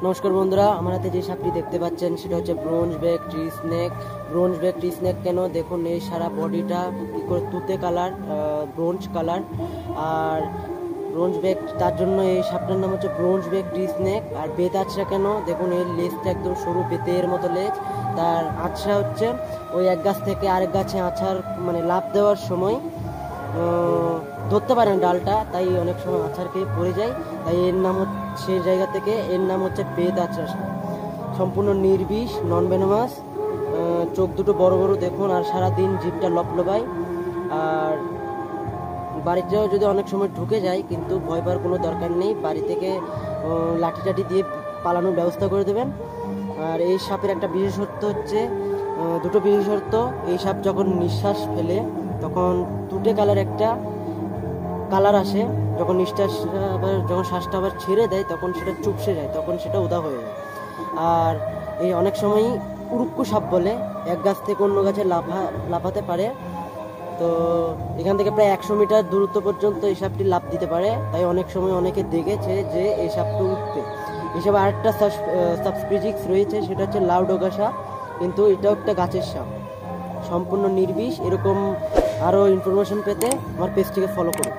নমস্কার বন্ধুরা, আমার হাতে যে সাপটি দেখতে পাচ্ছেন সেটা হচ্ছে bronze back tree snake. Bronze back tree snake কেন দেখুন, এই সারা বডিটা কি করে তুতে কালার, ব্রোঞ্জ কালার। আর ব্রোঞ্জ ব্যাক, তার জন্য এই সাপটার নাম হচ্ছে ব্রোঞ্জ ব্যাক ট্রি স্নেক। আর বেত আঁচড়া কেন দেখুন, এর লেজটা একদম সরু বেতের মতো লেজ। তার আঁচড়া হচ্ছে ওই এক গাছ থেকে আরেক গাছে আছার মানে লাফ দেওয়ার সময় ধরতে পারেন ডালটা, তাই অনেক সময় আছাড় খেয়ে পড়ে যায়। তাই এর নাম হচ্ছে, সেই জায়গা থেকে এর নাম হচ্ছে বেত আছড়া সাপ। সম্পূর্ণ নির্বিষ, নন ভেনোমাস, চোখ দুটো বড় বড় দেখুন, আর সারাদিন জিভটা লপলবায়। আর বাড়িতেও যদি অনেক সময় ঢুকে যায়, কিন্তু ভয় পাওয়ার কোনো দরকার নেই, বাড়ি থেকে লাঠি টাঠি দিয়ে পালানোর ব্যবস্থা করে দেবেন। আর এই সাপের একটা বিশেষত্ব হচ্ছে, দুটো বিশেষত্ব। এই সাপ যখন নিঃশ্বাস ফেলে তখন তুটে কালার একটা কালার আসে, যখন যখন শ্বাসটা আবার ছেড়ে দেয় তখন সেটা চুপসে যায়, তখন সেটা উদা হয়ে যায়। আর এই অনেক সময়ই উড়ুক্কু সাপ বলে, এক গাছ থেকে অন্য গাছে লাফাতে পারে। তো এখান থেকে প্রায় 100 মিটার দূরত্ব পর্যন্ত এই সাপটি লাফ দিতে পারে, তাই অনেক সময় অনেকে দেখেছে যে এই সাপটা উঠতে। এসব আরেকটা সাবস্পিসিস রয়েছে, সেটা হচ্ছে লাউডোগা সাপ, কিন্তু এটাও একটা গাছের সাপ, সম্পূর্ণ নির্বিষ। এরকম আরও ইনফরমেশন পেতে আমার পেজটিকে ফলো করুন।